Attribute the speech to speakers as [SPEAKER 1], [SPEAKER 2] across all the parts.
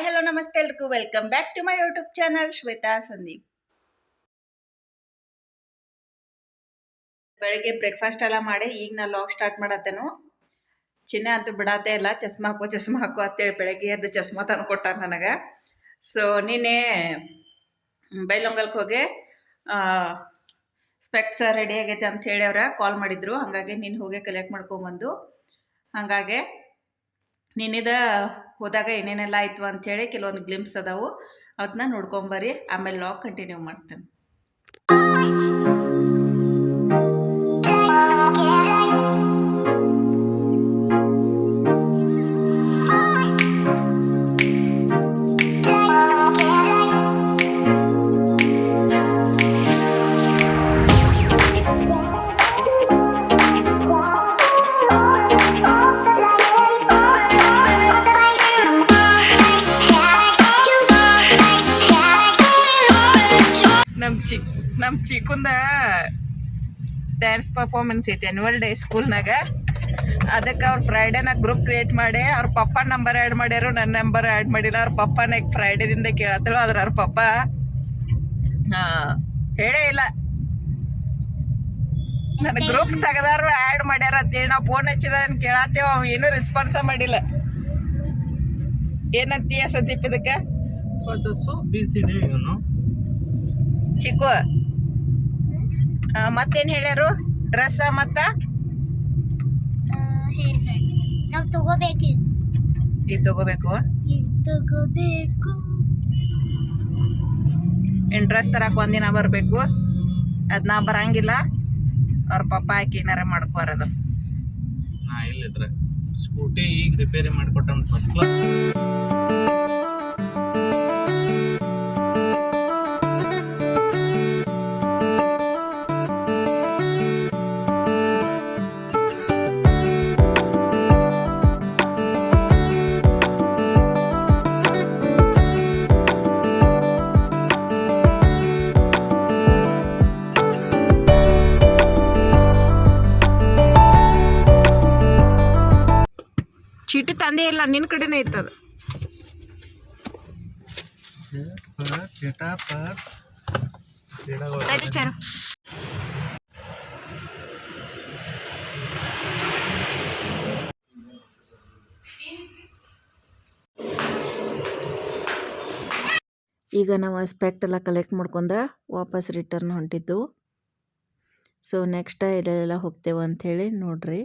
[SPEAKER 1] Hello ನಮಸ್ತೆ ಎಲ್ರಿಗೂ welcome back to my YouTube channel Shweta Sandeep. ಬೆಳಗ್ಗೆ ಬ್ರೇಕ್ಫಾಸ್ಟ್ ಎಲ್ಲ ಮಾಡಿ ಈಗ ನಾ ಲಾಗ್ ಸ್ಟಾರ್ಟ್ ಮಾಡತ್ತೇನು. ಚಿನ್ನ ಅಂತೂ ಬಿಡಾತೆ ಇಲ್ಲ, ಚಸ್ಮಾ ಹಾಕೋ ಅಂತೇಳಿ ಬೆಳಗ್ಗೆ ಎದ್ದು ಚಸ್ಮಾ ತಂದು ಕೊಟ್ಟ ನನಗೆ. ಸೊ ನಿನ್ನೆ ಬೈಲೊಂಗಲ್ಗೆ ಹೋಗಿ ಸ್ಪೆಕ್ಟ್ಸ್ ರೆಡಿ ಆಗೈತೆ ಅಂತ ಹೇಳಿ ಅವ್ರ ಕಾಲ್ ಮಾಡಿದ್ರು. ಹಾಗಾಗಿ ನೀನು ಹೋಗಿ ಕಲೆಕ್ಟ್ ಮಾಡ್ಕೊಂಬಂದು, ಹಾಗಾಗಿ ನಿನ್ನಿದ ಹೋದಾಗ ಏನೇನೆಲ್ಲ ಆಯಿತು ಅಂಥೇಳಿ ಕೆಲವೊಂದು ಗ್ಲಿಮ್ಸ್ ಅದಾವು, ಅವನ್ನ ನೋಡ್ಕೊಂಬರ್ರಿ. ಆಮೇಲೆ ಲಾಗ್ ಕಂಟಿನ್ಯೂ ಮಾಡ್ತೇನೆ. ನಮ್ಮ ಚಿಕ್ಕಂದ ಡ್ಯಾನ್ಸ್ ಪರ್ಫಾರ್ಮೆನ್ಸ್ ಐತಿ ಆ್ಯನ್ಯುವಲ್ ಡೇ ಸ್ಕೂಲ್ನಾಗ. ಅದಕ್ಕೆ ಅವ್ರು ಫ್ರೈಡೇನಾಗ ಗ್ರೂಪ್ ಕ್ರಿಯೇಟ್ ಮಾಡಿ ಅವ್ರ ಪಪ್ಪ ನಂಬರ್ ಆ್ಯಡ್ ಮಾಡ್ಯಾರು, ನನ್ನ ನಂಬರ್ ಆ್ಯಡ್ ಮಾಡಿಲ್ಲ. ಅವ್ರ ಪಪ್ಪನ ಈಗ ಫ್ರೈಡೇದಿಂದ ಕೇಳತ್ತಳು, ಆದ್ರೆ ಅವ್ರ ಪಪ್ಪ ಹೇಳೇ ಇಲ್ಲ. ನನ್ನ ಗ್ರೂಪ್ ತೆಗೆದಾರು ಆ್ಯಡ್ ಮಾಡ್ಯಾರ ಅಂತೇಳಿ ನಾವು ಫೋನ್ ಹಚ್ಚಿದಾರ ಕೇಳತ್ತೇವ, ಅವ ಏನೂ ರೆಸ್ಪಾನ್ಸ ಮಾಡಿಲ್ಲ. ಏನಂತೀಯ ಸಂದೀಪ್ ಇದಕ್ಕೆ? ಚಿಕ್ಕು ಮತ್ತೇನು ಹೇಳ್ಯಾರು? ಡ್ರೆಸ್ ಮತ್ತ
[SPEAKER 2] ನಾವು ತಗೋಬೇಕು,
[SPEAKER 1] ಈಗ ತಗೋಬೇಕು. ಇನ್ನು ಡ್ರೆಸ್ ತರಕ್ಕೆ ಒಂದಿನ ಬರಬೇಕು. ಅದು ನಾ ಬರಂಗಿಲ್ಲ, ಅವ್ರ ಪಪ್ಪ ಹಾಕಿ ಏನಾರ ಮಾಡ್ಕೋರದು.
[SPEAKER 3] ನಾ ಇಲ್ಲಿದ್ರೆ ಸ್ಕೂಟಿ ಈಗ ರಿಪೇರಿ ಮಾಡಿಕೊಟ್ಟ ಫಸ್ಟ್ ಕ್ಲಾಸ್.
[SPEAKER 1] ಚೀಟಿ ತಂದೇ ಇಲ್ಲ, ನಿನ್ನ ಕಡೆನೇ ಇತ್ತದ. ಈಗ ನಾವು ಸ್ಪೆಕ್ಟ್ ಎಲ್ಲ ಕಲೆಕ್ಟ್ ಮಾಡ್ಕೊಂಡ ವಾಪಸ್ ರಿಟರ್ನ್ ಹೊಂಟಿದ್ದು. ಸೊ ನೆಕ್ಸ್ಟ್ ಎಲ್ಲೆಲ್ಲ ಹೋಗ್ತೇವೆ ಅಂಥೇಳಿ ನೋಡ್ರಿ.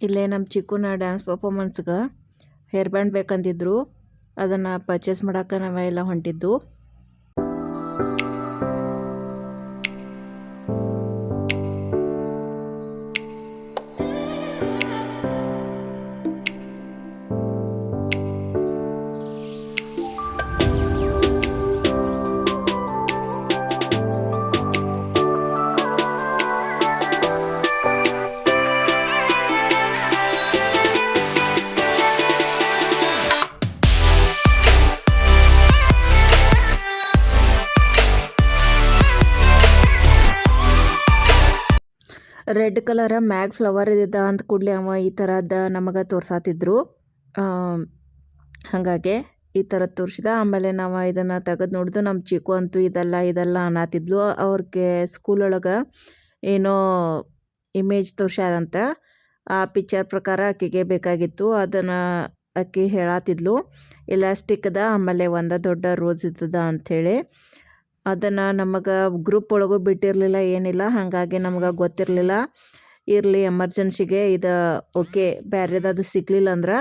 [SPEAKER 1] ಇಲ್ಲೇ ನಮ್ಮ ಚಿಕ್ಕನ ಡ್ಯಾನ್ಸ್ ಪರ್ಫಾರ್ಮೆನ್ಸ್ಗೆ ಹೇರ್ ಬ್ಯಾಂಡ್ ಬೇಕಂದಿದ್ರು, ಅದನ್ನು ಪರ್ಚೇಸ್ ಮಾಡೋಕೆ ನಾವೆಲ್ಲ ಹೊಂಟಿದ್ದು. ರೆಡ್ ಕಲರ ಮ್ಯಾಗ್ ಫ್ಲವರ್ ಇದ್ದ ಅಂತ ಕೂಡಲೇ ಅವ ಈ ಥರದ್ದು ನಮಗೆ ತೋರ್ಸಾತಿದ್ರು. ಹಾಗಾಗಿ ಈ ಥರದ್ದು ತೋರಿಸಿದ. ಆಮೇಲೆ ನಾವು ಇದನ್ನು ತೆಗೆದು ನೋಡಿದು. ನಮ್ಮ ಚಿಕ್ಕು ಅಂತೂ ಇದೆಲ್ಲ ಅನ್ನತ್ತಿದ್ಲು. ಅವ್ರಿಗೆ ಸ್ಕೂಲೊಳಗೆ ಏನೋ ಇಮೇಜ್ ತೋರ್ಸ್ಯಾರಂತ, ಆ ಪಿಕ್ಚರ್ ಪ್ರಕಾರ ಆಕೆಗೆ ಬೇಕಾಗಿತ್ತು. ಅದನ್ನು ಆಕೆ ಹೇಳತ್ತಿದ್ಲು, ಇಲಾಸ್ಟಿಕ್ದ ಆಮೇಲೆ ಒಂದು ದೊಡ್ಡ ರೋಸ್ ಇದ್ದದ ಅಂಥೇಳಿ. ಅದನ್ನು ನಮಗೆ ಗ್ರೂಪ್ ಒಳಗೂ ಬಿಟ್ಟಿರಲಿಲ್ಲ, ಏನಿಲ್ಲ. ಹಾಗಾಗಿ ನಮ್ಗೆ ಗೊತ್ತಿರಲಿಲ್ಲ. ಇರಲಿ ಎಮರ್ಜೆನ್ಸಿಗೆ ಇದು ಓಕೆ, ಬೇರೆದದು ಸಿಗಲಿಲ್ಲ ಅಂದ್ರೆ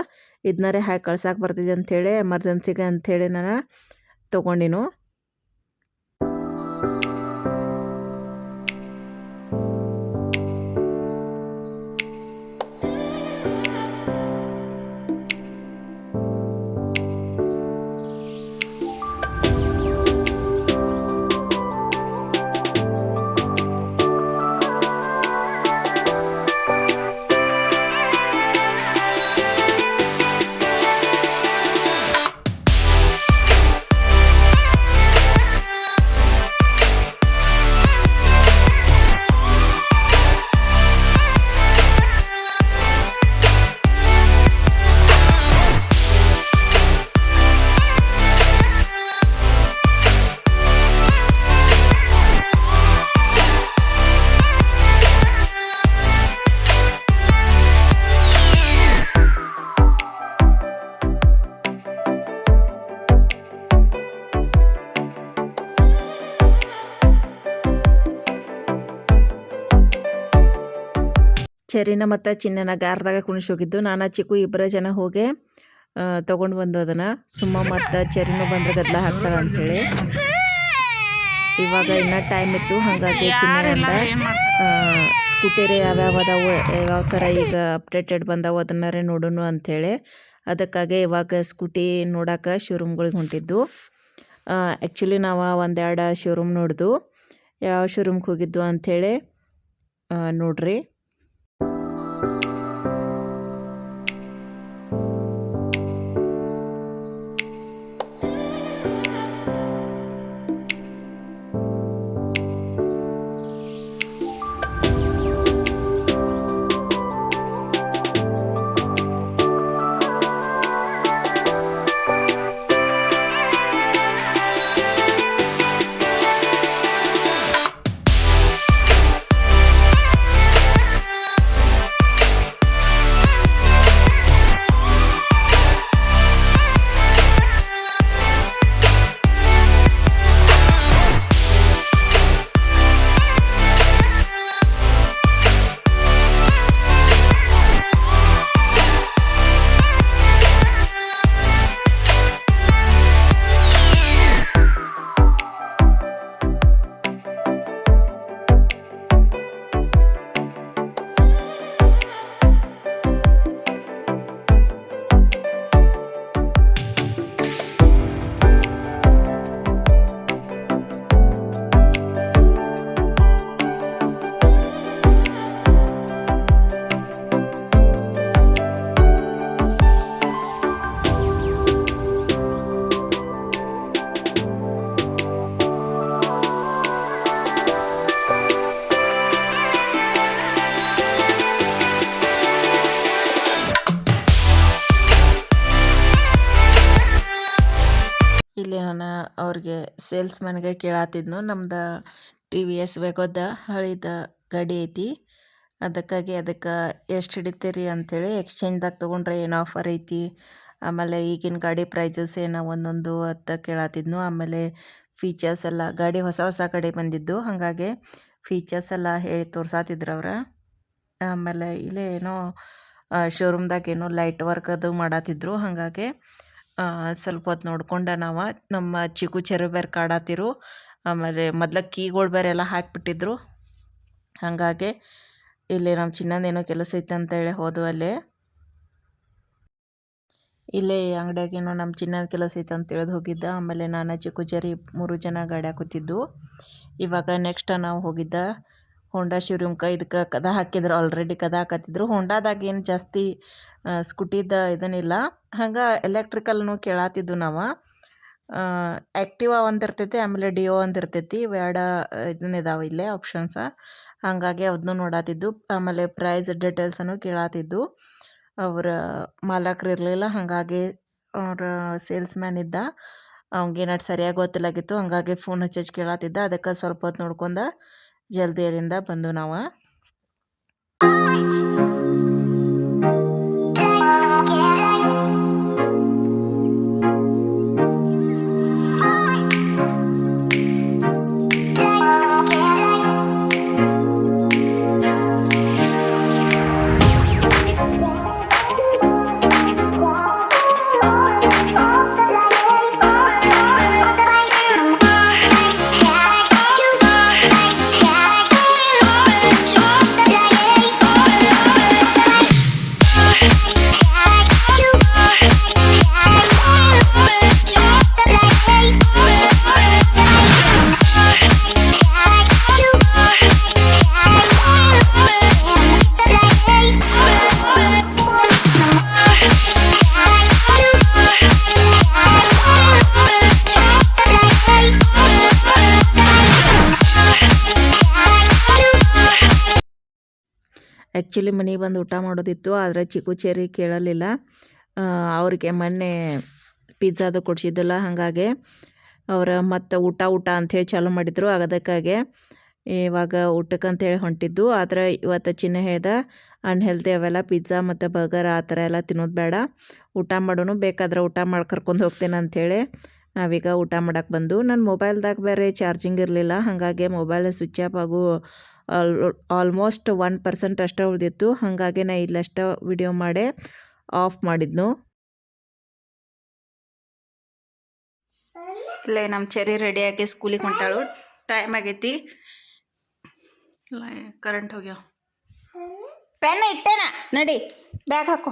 [SPEAKER 1] ಇದನ್ನರೇ ಹಾಕಿ ಕಳ್ಸಕ್ಕೆ ಬರ್ತಿದೆ ಅಂಥೇಳಿ ಎಮರ್ಜೆನ್ಸಿಗೆ ಅಂಥೇಳಿ ನಾನು ತೊಗೊಂಡಿನು. ಚೆರಿನ ಮತ್ತು ಚಿನ್ನನ ಗಾರ್ದಾಗ ಕುಣಿಸಿ ಹೋಗಿದ್ದು. ನಾನು ಚಿಕ್ಕು ಇಬ್ಬರ ಜನ ಹೋಗಿ ತೊಗೊಂಡು ಬಂದು ಅದನ್ನು. ಸುಮ್ಮ ಮತ್ತು ಚೆರಿನೂ ಬಂದ್ರೆ ಗದ್ದಲ ಹಾಕ್ತಾಳೆ ಅಂಥೇಳಿ. ಇವಾಗ ಇನ್ನೂ ಟೈಮ್ ಇತ್ತು, ಹಾಗಾಗಿ ಚಿನ್ನ ಅಂದ ಸ್ಕೂಟಿರಿ ಯಾವ್ಯಾವ ಅದಾವು, ಯಾವ ಥರ ಈಗ ಅಪ್ಡೇಟೆಡ್ ಬಂದಾವು ಅದನ್ನಾರೇ ನೋಡೋಣ ಅಂಥೇಳಿ. ಅದಕ್ಕಾಗಿ ಇವಾಗ ಸ್ಕೂಟಿ ನೋಡೋಕೆ ಶೋರೂಮ್ಗಳಿಗೆ ಹೊಂಟಿದ್ದು. ಆ್ಯಕ್ಚುಲಿ ನಾವು ಒಂದೆರಡು ಶೋರೂಮ್ ನೋಡ್ದು. ಯಾವ ಶೋರೂಮ್ಗೆ ಹೋಗಿದ್ದು ಅಂಥೇಳಿ ನೋಡ್ರಿ. ಇಲ್ಲಿ ನಾನು ಅವ್ರಿಗೆ ಸೇಲ್ಸ್ಮ್ಯಾನ್ಗೆ ಕೇಳತ್ತಿದ್ನು. ನಮ್ದು TVS ವೆಗೋದ ಹಳಿದ ಗಾಡಿ ಐತಿ, ಅದಕ್ಕಾಗಿ ಅದಕ್ಕೆ ಎಷ್ಟು ಹಿಡಿತೀರಿ ಅಂಥೇಳಿ. ಎಕ್ಸ್ಚೇಂಜ್ದಾಗ ತೊಗೊಂಡ್ರೆ ಏನು ಆಫರ್ ಐತಿ, ಆಮೇಲೆ ಈಗಿನ ಗಾಡಿ ಪ್ರೈಸಸ್ ಏನು ಒಂದೊಂದು ಅಂತ ಕೇಳತ್ತಿದ್ನು. ಆಮೇಲೆ ಫೀಚರ್ಸ್ ಎಲ್ಲ, ಗಾಡಿ ಹೊಸ ಹೊಸ ಗಾಡಿ ಬಂದಿದ್ದು, ಹಾಗಾಗಿ ಫೀಚರ್ಸ್ ಎಲ್ಲ ಹೇಳಿ ತೋರ್ಸಾತಿದ್ರು ಅವ್ರು. ಆಮೇಲೆ ಇಲ್ಲೇ ಏನೋ ಶೋರೂಮ್ದಾಗ ಏನೋ ಲೈಟ್ ವರ್ಕ್ ಅದು ಮಾಡತ್ತಿದ್ರು. ಹಾಗಾಗಿ ಸ್ವಲ್ಪ ಹೊತ್ತು ನೋಡ್ಕೊಂಡ ನಾವು. ನಮ್ಮ ಚಿಕ್ಕು ಚೆರು ಬೇರೆ ಕಾಡತ್ತಿರು. ಆಮೇಲೆ ಮೊದ್ಲು ಕೀಗಳು ಬೇರೆ ಎಲ್ಲ ಹಾಕಿಬಿಟ್ಟಿದ್ರು. ಹಾಗಾಗಿ ಇಲ್ಲಿ ನಮ್ಮ ಚಿನ್ನದೇನೋ ಕೆಲಸ ಐತೆ ಅಂತೇಳಿ ಹೋದ್ವು ಅಲ್ಲೇ. ಇಲ್ಲೇ ಅಂಗಡಿಯಾಗೇನೋ ನಮ್ಮ ಚಿನ್ನದ ಕೆಲಸ ಐತೆ ಅಂತ ತಿಳಿದು ಹೋಗಿದ್ದ. ಆಮೇಲೆ ನಾನು ಚಿಕ್ಕು ಚೆರಿ 3 ಜನ ಗಾಡಿಯಾಗ ಕೂತಿದ್ದು. ಇವಾಗ ನೆಕ್ಸ್ಟ್ ನಾವು ಹೋಗಿದ್ದ ಹೋಂಡಾ ಶೋರೂಮ್ಗೆ. ಇದಕ್ಕೆ ಕದ ಹಾಕಿದ್ರು, ಆಲ್ರೆಡಿ ಕದ ಹಾಕತ್ತಿದ್ರು. ಹೋಂಡಾದಾಗ ಏನು ಜಾಸ್ತಿ ಸ್ಕೂಟಿದ ಇದನ್ನಿಲ್ಲ, ಹಂಗೆ ಎಲೆಕ್ಟ್ರಿಕಲ್ನು ಕೇಳತ್ತಿದ್ದು ನಾವು. ಆ್ಯಕ್ಟಿವಾ ಒಂದು ಇರ್ತೈತಿ, ಆಮೇಲೆ ಡಿಯೋ ಒಂದು ಇರ್ತೈತಿ. ಇವೆರಡು ಇದನ್ನಿದಾವೆ ಇಲ್ಲೇ ಆಪ್ಷನ್ಸ. ಹಾಗಾಗಿ ಅದನ್ನು ನೋಡತ್ತಿದ್ದು. ಆಮೇಲೆ ಪ್ರೈಸ್ ಡೀಟೇಲ್ಸನ್ನು ಕೇಳತ್ತಿದ್ದು. ಅವರ ಮಾಲಕರು ಇರಲಿಲ್ಲ, ಹಾಗಾಗಿ ಅವ್ರ ಸೇಲ್ಸ್ಮ್ಯಾನ್ ಇದ್ದ. ಅವ್ನಿಗೇನಾರು ಸರಿಯಾಗಿ ಗೊತ್ತಿಲ್ಲಾಗಿತ್ತು, ಹಾಗಾಗಿ ಫೋನ್ ಹಚ್ಚಿ ಕೇಳತ್ತಿದ್ದ. ಅದಕ್ಕೆ ಸ್ವಲ್ಪ ಹೊತ್ತು ನೋಡ್ಕೊಂಡು ಜಲ್ದಿ ಅಲ್ಲಿಂದ ಬಂದು ನಾವು. ಆ್ಯಕ್ಚುಲಿ ಮನೆಗೆ ಬಂದು ಊಟ ಮಾಡೋದಿತ್ತು, ಆದರೆ ಚಿಕ್ಕು ಚೆರಿ ಕೇಳಲಿಲ್ಲ. ಅವ್ರಿಗೆ ಮೊನ್ನೆ ಪಿಜ್ಜಾದು ಕೊಡಿಸಿದ್ದಲ್ಲ, ಹಾಗಾಗಿ ಅವ್ರು ಮತ್ತು ಊಟ ಅಂಥೇಳಿ ಚಾಲೂ ಮಾಡಿದರು. ಅದಕ್ಕಾಗಿ ಇವಾಗ ಊಟಕ್ಕಂತೇಳಿ ಹೊಂಟಿದ್ದು. ಆದರೆ ಇವತ್ತು ಚಿನ್ನ ಹೇಳ್ದ ಅನ್ಹೆಲ್ದಿ ಅವೆಲ್ಲ ಪಿಜ್ಜಾ ಮತ್ತು ಬರ್ಗರ್ ಆ ಥರ ಎಲ್ಲ ತಿನ್ನೋದು ಬೇಡ, ಊಟ ಮಾಡೋನು, ಬೇಕಾದ್ರೆ ಊಟ ಮಾಡಿ ಕರ್ಕೊಂಡು ಹೋಗ್ತೇನೆ ಅಂಥೇಳಿ ನಾವೀಗ ಊಟ ಮಾಡೋಕ್ಕೆ ಬಂದು. ನನ್ನ ಮೊಬೈಲ್ದಾಗ ಬೇರೆ ಚಾರ್ಜಿಂಗ್ ಇರಲಿಲ್ಲ, ಹಾಗಾಗಿ ಮೊಬೈಲ್ ಸ್ವಿಚ್ ಆಫ್ ಆಗೋ ಆಲ್ಮೋಸ್ಟ್ 1% ಅಷ್ಟೇ ಉಳಿದಿತ್ತು. ಹಾಗಾಗಿ ನಾ ಇಲ್ಲಷ್ಟ ವಿಡಿಯೋ ಮಾಡಿ ಆಫ್ ಮಾಡಿದ್ನು. ಇಲ್ಲೇ ನಮ್ಮ ಚೆರಿ ರೆಡಿಯಾಗಿ ಸ್ಕೂಲಿಗೆ ಹೊಂಟಾಳು. ಟೈಮ್ ಆಗೈತಿ. ಕರೆಂಟ್ ಹೋಗ್ಯಾವ. ಪೆನ್ ಇಟ್ಟೇನ ನಡಿ, ಬ್ಯಾಗ್ ಹಾಕೋ.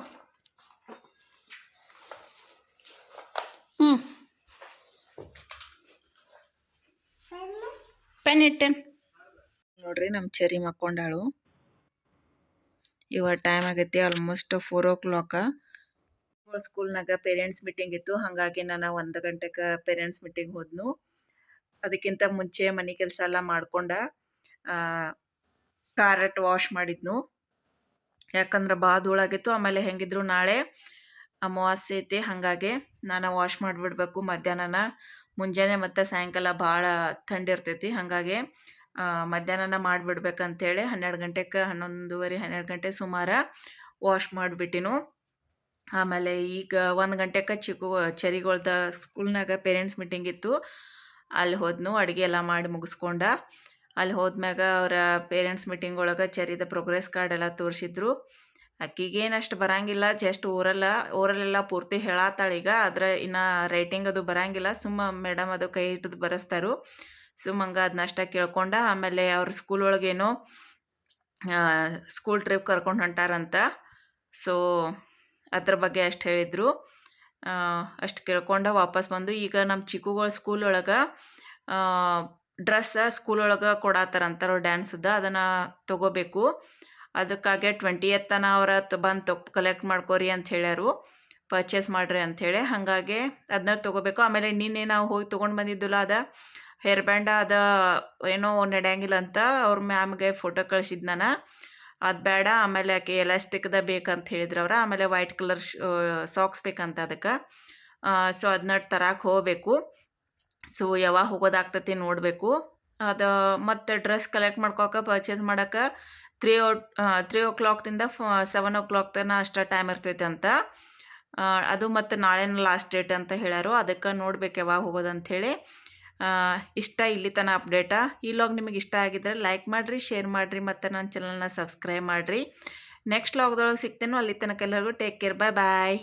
[SPEAKER 1] ಪೆನ್ ಇಟ್ಟೇನ್ ನೋಡ್ರಿ. ನಮ್ಮ ಚೆರಿ ಮಕ್ಕೊಂಡಾಳು. ಇವಾಗ ಟೈಮ್ ಆಗೈತಿ ಆಲ್ಮೋಸ್ಟ್ 4 o'clock. ಸ್ಕೂಲ್ನಾಗ ಪೇರೆಂಟ್ಸ್ ಮೀಟಿಂಗ್ ಇತ್ತು. ಹಾಗಾಗಿ ನಾನು 1 ಗಂಟೆಗೆ ಪೇರೆಂಟ್ಸ್ ಮೀಟಿಂಗ್ ಹೋದ್ನು. ಅದಕ್ಕಿಂತ ಮುಂಚೆ ಮನೆ ಕೆಲಸ ಎಲ್ಲ ಮಾಡ್ಕೊಂಡ ಕಾರ್ರೆಟ್ ವಾಶ್ ಮಾಡಿದ್ನು. ಯಾಕಂದ್ರೆ ಭಾಳ ಧೂಳಾಗಿತ್ತು. ಆಮೇಲೆ ಹೆಂಗಿದ್ರು ನಾಳೆ ಅಮಾವಾಸ್ಯೆ ಐತಿ. ಹಾಗಾಗಿ ನಾನು ವಾಶ್ ಮಾಡಿಬಿಡ್ಬೇಕು ಮಧ್ಯಾಹ್ನ. ಮುಂಜಾನೆ ಮತ್ತು ಸಾಯಂಕಾಲ ಭಾಳ ಥಂಡಿ ಇರ್ತೈತಿ. ಹಾಗಾಗಿ ಮಧ್ಯಾಹ್ನ ಮಾಡಿಬಿಡ್ಬೇಕಂತೇಳಿ 12 ಗಂಟೆಗೆ 11:30 12 ಗಂಟೆ ಸುಮಾರು ವಾಶ್ ಮಾಡಿಬಿಟ್ಟಿನು. ಆಮೇಲೆ ಈಗ 1 ಗಂಟೆಗೆ ಚೆರಿಗಳ್ದ ಸ್ಕೂಲ್ನಾಗ ಪೇರೆಂಟ್ಸ್ ಮೀಟಿಂಗ್ ಇತ್ತು. ಅಲ್ಲಿ ಹೋದ್ನು. ಅಡುಗೆ ಎಲ್ಲ ಮಾಡಿ ಮುಗಿಸ್ಕೊಂಡ ಅಲ್ಲಿ ಹೋದ್ಮ್ಯಾಗ ಅವರ ಪೇರೆಂಟ್ಸ್ ಮೀಟಿಂಗ್ ಒಳಗೆ ಚೆರಿದ ಪ್ರೋಗ್ರೆಸ್ ಕಾರ್ಡ್ ಎಲ್ಲ ತೋರಿಸಿದ್ರು. ಆಕಿಗೇನು ಅಷ್ಟು ಬರಂಗಿಲ್ಲ, ಜಸ್ಟ್ ಓರಲ್ಲೆಲ್ಲ ಪೂರ್ತಿ ಹೇಳತ್ತಾಳೀಗ. ಆದರೆ ಇನ್ನು ರೈಟಿಂಗ್ ಅದು ಬರಂಗಿಲ್ಲ. ಮೇಡಮ್ ಅದು ಕೈ ಹಿಡಿದು ಬರೆಸ್ತಾರು. ಹಂಗೆ ಅದನ್ನಷ್ಟ ಕೇಳ್ಕೊಂಡ. ಆಮೇಲೆ ಅವ್ರ ಸ್ಕೂಲ್ ಒಳಗೇನೋ ಸ್ಕೂಲ್ ಟ್ರಿಪ್ ಕರ್ಕೊಂಡು ಹೊಂಟಾರಂತ. ಸೊ ಅದ್ರ ಬಗ್ಗೆ ಅಷ್ಟು ಹೇಳಿದರು. ಅಷ್ಟು ಕೇಳ್ಕೊಂಡು ವಾಪಸ್ ಬಂದು ಈಗ ನಮ್ಮ ಚಿಕ್ಕುಗಳ ಸ್ಕೂಲ್ ಒಳಗೆ ಡ್ರೆಸ್ ಸ್ಕೂಲ್ ಒಳಗೆ ಕೊಡತ್ತಾರಂತಾರ ಡ್ಯಾನ್ಸ್ದು. ಅದನ್ನು ತೊಗೋಬೇಕು. ಅದಕ್ಕಾಗೆ 20th ತನಕ ಅವ್ರ ಬಂದು ಕಲೆಕ್ಟ್ ಮಾಡ್ಕೋರಿ ಅಂತ ಹೇಳ್ಯಾರು, ಪರ್ಚೇಸ್ ಮಾಡಿರಿ ಅಂಥೇಳಿ. ಹಾಗಾಗಿ ಅದನ್ನ ತೊಗೋಬೇಕು. ಆಮೇಲೆ ನಿನ್ನೆ ನಾವು ಹೋಗಿ ತೊಗೊಂಡು ಬಂದಿದ್ದಿಲ್ಲ, ಅದ ಹೇರ್ ಬ್ಯಾಂಡ ಅದ ಏನೋ ನಡೆಯಂಗಿಲ್ಲ ಅಂತ ಅವ್ರ ಮ್ಯಾಮ್ಗೆ ಫೋಟೋ ಕಳಿಸಿದ್ದು ನಾನು. ಅದು ಬೇಡ. ಆಮೇಲೆ ಆಕೆ ಎಲಾಸ್ಟಿಕ್ದ ಬೇಕಂತ ಹೇಳಿದ್ರು ಅವ್ರು. ಆಮೇಲೆ ವೈಟ್ ಕಲರ್ ಸಾಕ್ಸ್ ಬೇಕಂತ ಅದಕ್ಕೆ. ಸೊ ಅದನ್ನ ತರಕ್ಕೆ ಹೋಗಬೇಕು. ಸೊ ಯಾವಾಗ ಹೋಗೋದಾಗ್ತತಿ ನೋಡಬೇಕು. ಅದು ಮತ್ತು ಡ್ರೆಸ್ ಕಲೆಕ್ಟ್ ಮಾಡ್ಕೋಕೆ ಪರ್ಚೇಸ್ ಮಾಡೋಕೆ 3 o'clock 7 o'clock ತನಕ ಅಷ್ಟು ಟೈಮ್ ಇರ್ತೈತೆ ಅಂತ. ಅದು ಮತ್ತು ನಾಳೆನ ಲಾಸ್ಟ್ ಡೇಟ್ ಅಂತ ಹೇಳ್ಯಾರು. ಅದಕ್ಕೆ ನೋಡ್ಬೇಕು ಯಾವಾಗ ಹೋಗೋದಂಥೇಳಿ. ಇಷ್ಟ ಇಲ್ಲಿ ತನಕ ಅಪ್ಡೇಟ. ಈ ಲಾಗ್ ನಿಮಗೆ ಇಷ್ಟ ಆಗಿದ್ರೆ ಲೈಕ್ ಮಾಡಿರಿ, ಶೇರ್ ಮಾಡಿರಿ ಮತ್ತು ನನ್ನ ಚಾನಲ್ನ ಸಬ್ಸ್ಕ್ರೈಬ್ ಮಾಡಿರಿ. ನೆಕ್ಸ್ಟ್ ಲಾಗ್ದೊಳಗೆ ಸಿಗ್ತೇನೋ. ಅಲ್ಲಿ ತನಕ ಎಲ್ಲರಿಗೂ ಟೇಕ್ ಕೇರ್. ಬಾಯ್.